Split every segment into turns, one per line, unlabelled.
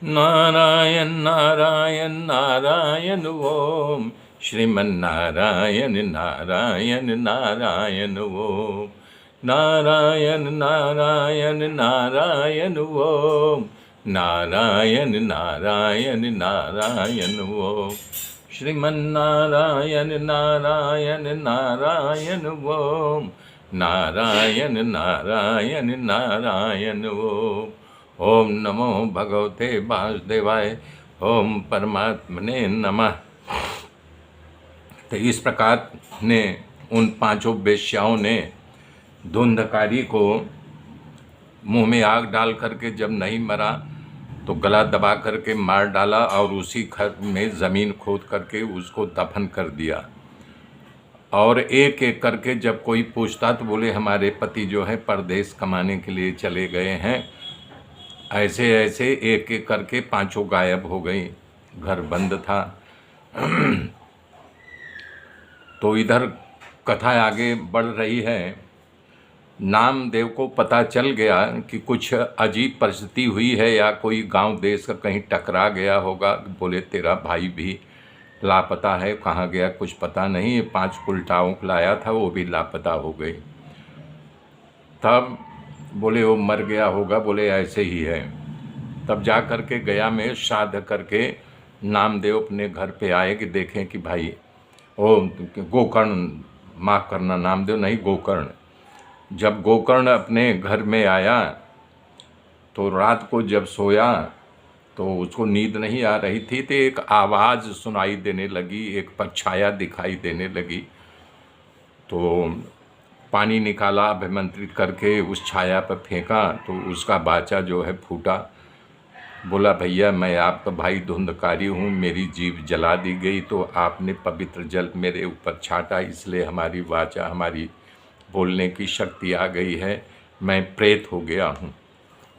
नारायण नारायण नारायण ओम। श्रीमन्नारायण नारायण नारायण ओम। नारायण नारायण नारायण ओम। नारायण नारायण नारायण ओम। श्रीमन्नारायण नारायण नारायण ओम। नारायण नारायण नारायण ओम। ओम नमो भगवते वासुदेवाय। ओम परमात्मने नमः। तो इस प्रकार ने उन पांचों वेश्याओं ने धुंधकारी को मुंह में आग डाल करके जब नहीं मरा तो गला दबा करके मार डाला और उसी घर में ज़मीन खोद करके उसको दफन कर दिया। और एक एक करके जब कोई पूछता तो बोले हमारे पति जो है परदेश कमाने के लिए चले गए हैं। ऐसे ऐसे एक एक करके पांचों गायब हो गई, घर बंद था। तो इधर कथा आगे बढ़ रही है। नामदेव को पता चल गया कि कुछ अजीब परिस्थिति हुई है या कोई गांव देश का कहीं टकरा गया होगा। बोले तेरा भाई भी लापता है, कहाँ गया कुछ पता नहीं। 5 उल्टाओं को लाया था, वो भी लापता हो गई। तब बोले वो मर गया होगा, बोले ऐसे ही है। तब जा कर के गया में श्राद्ध करके नामदेव अपने घर पे आए कि देखें कि भाई ओ गोकर्ण, माफ़ करना नामदेव नहीं गोकर्ण। जब गोकर्ण अपने घर में आया तो रात को जब सोया तो उसको नींद नहीं आ रही थी, तो एक आवाज़ सुनाई देने लगी, एक परछाया दिखाई देने लगी। तो पानी निकाला, अभिमंत्रित करके उस छाया पर फेंका तो उसका बाचा जो है फूटा। बोला भैया मैं आपका भाई धुंधकारी हूँ, मेरी जीभ जला दी गई तो आपने पवित्र जल मेरे ऊपर छाटा, इसलिए हमारी वाचा, हमारी बोलने की शक्ति आ गई है। मैं प्रेत हो गया हूँ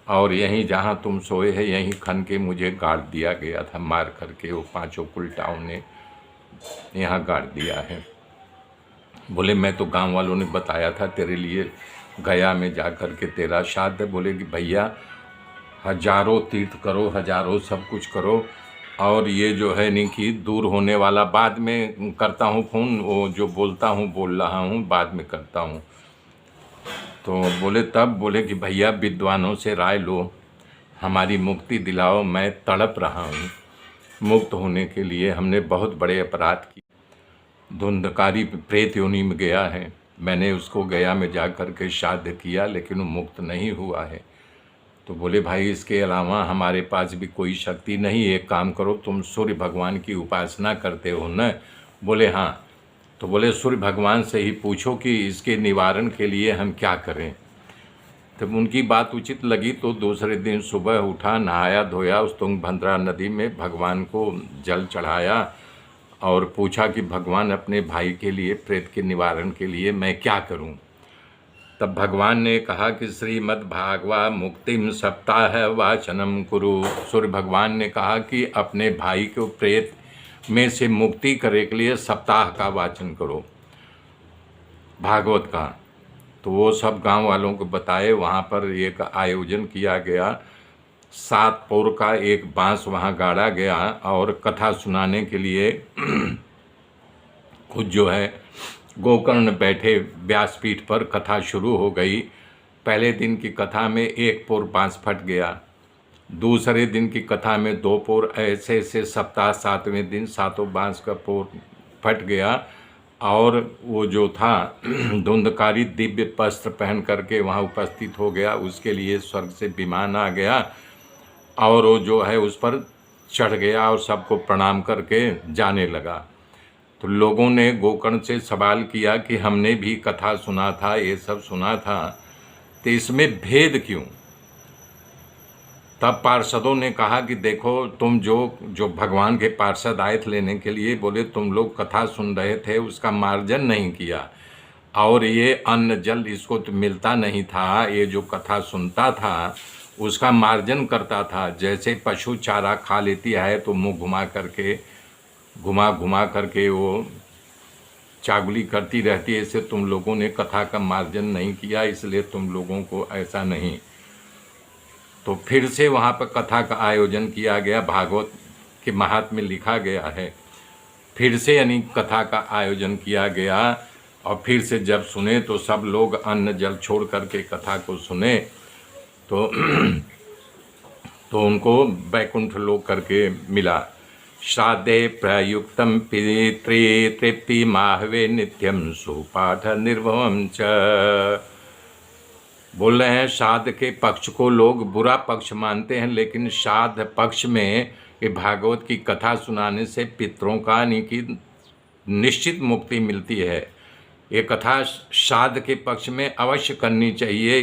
और यहीं जहाँ तुम सोए हैं यहीं खन के मुझे गाड़ दिया गया था, मार करके वो पांचों उल्टाओं ने यहाँ गाड़ दिया है। बोले मैं तो गांव वालों ने बताया था तेरे लिए, गया में जा कर के तेरा श्राद्ध है। बोले कि भैया हजारों तीर्थ करो, हजारों सब कुछ करो, और ये जो है नहीं कि दूर होने वाला बाद में करता हूँ फ़ोन, वो जो बोलता हूँ बोल रहा हूँ बाद में करता हूँ। तो बोले तब बोले कि भैया विद्वानों से राय लो, हमारी मुक्ति दिलाओ, मैं तड़प रहा हूँ मुक्त होने के लिए। हमने बहुत बड़े अपराध किए, धुंधकारी प्रेत योनि में गया है, मैंने उसको गया में जा कर के श्राद्ध किया लेकिन वो मुक्त नहीं हुआ है। तो बोले भाई इसके अलावा हमारे पास भी कोई शक्ति नहीं, एक काम करो तुम सूर्य भगवान की उपासना करते हो न? बोले हाँ। तो बोले सूर्य भगवान से ही पूछो कि इसके निवारण के लिए हम क्या करें। तब उनकी बात उचित लगी तो दूसरे दिन सुबह उठा, नहाया धोया, उस तुंगभद्रा नदी में भगवान को जल चढ़ाया और पूछा कि भगवान अपने भाई के लिए, प्रेत के निवारण के लिए मैं क्या करूं। तब भगवान ने कहा कि श्रीमद् भागवा मुक्तिम सप्ताह वाचनम कुरु। सूर्य भगवान ने कहा कि अपने भाई को प्रेत में से मुक्ति करने के लिए सप्ताह का वाचन करो भागवत का। तो वो सब गांव वालों को बताए, वहाँ पर एक आयोजन किया गया। 7 पौर का एक बांस वहाँ गाड़ा गया और कथा सुनाने के लिए खुद जो है गोकर्ण बैठे व्यासपीठ पर, कथा शुरू हो गई। पहले दिन की कथा में 1 पौर बांस फट गया, दूसरे दिन की कथा में 2 पौर, ऐसे ऐसे सप्ताह 7वें दिन 7 बांस का पौर फट गया। और वो जो था धुंधकारी दिव्य वस्त्र पहन करके वहाँ उपस्थित हो गया, उसके लिए स्वर्ग से विमान आ गया और वो जो है उस पर चढ़ गया और सबको प्रणाम करके जाने लगा। तो लोगों ने गोकर्ण से सवाल किया कि हमने भी कथा सुना था, ये सब सुना था, तो इसमें भेद क्यों? तब पार्षदों ने कहा कि देखो तुम जो भगवान के पार्षद आए थे लेने के लिए, बोले तुम लोग कथा सुन रहे थे, उसका मार्जन नहीं किया और ये अन्न जल इसको तो मिलता नहीं था। ये जो कथा सुनता था उसका मार्जन करता था, जैसे पशु चारा खा लेती है तो मुंह घुमा घुमा करके वो चागुली करती रहती है, इससे तुम लोगों ने कथा का मार्जन नहीं किया, इसलिए तुम लोगों को ऐसा नहीं। तो फिर से वहाँ पर कथा का आयोजन किया गया। भागवत के महात्म्य में लिखा गया है, फिर से यानी कथा का आयोजन किया गया। और फिर से जब सुने तो सब लोग अन्न जल छोड़ करके कथा को सुने, तो उनको वैकुंठ लोक करके मिला। श्राद्धे प्रयुक्तम पितृ तृप्ति माहवे नित्यम सुपाठ निर्भवम च। बोल रहे हैं श्राद्ध के पक्ष को लोग बुरा पक्ष मानते हैं, लेकिन श्राद्ध पक्ष में ये भागवत की कथा सुनाने से पितरों का यानी कि निश्चित मुक्ति मिलती है। ये कथा श्राद्ध के पक्ष में अवश्य करनी चाहिए।